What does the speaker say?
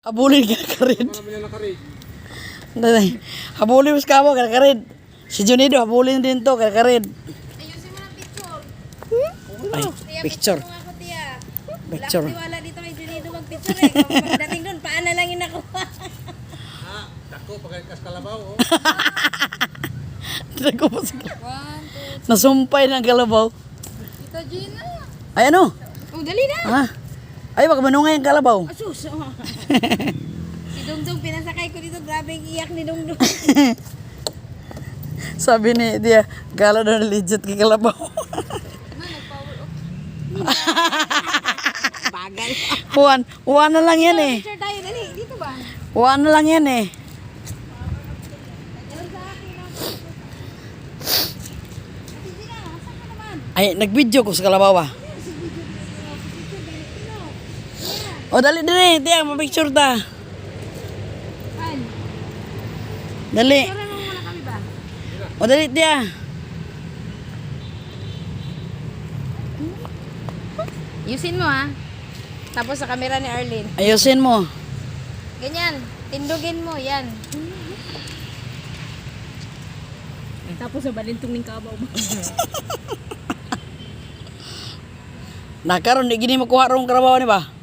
Habulin ka karid. Habulin mas kamo ka karid. Si Junido habulin din to ka karid. Ayusin mo na picture. Ay, Tiya, picture. mo ako, tiya. Picture. Wala wala dito kay Junido mag-picture eh. Pagdating doon, paan na lang yun ako. Dako pagkas kalabaw oh. Dako pa sa 1, 2, nasumpay ng kalabaw. Tita Gina. Ay ano? Oh, dali na. Ha? Ay baka manungay ang kalabaw. Asus. Si Dungdung, pinasakay ko dito. Grabe yung iyak ni Dungdung. Sabi ni dia, gala daw na legit kay kalabaw. Bagal. Uwan na lang yan eh. Picture tayo, dali. Dito ba? Uwan na lang yan eh. Ate Gina, asan ka naman? Ay, nag-video ko sa kalabaw ah. O dali dali, tiya, mapicture ta. Pan. Dali. Picture mo muna kami ba? O dali tiya. Yusin mo ha. Tapos sa camera ni Arlene. Ayusin mo. Ganyan. Tindugin mo. Yan. Tapos sa balintong ng kabaw mo. Nakaroon, di gini makuha rong kalabaw ni ba?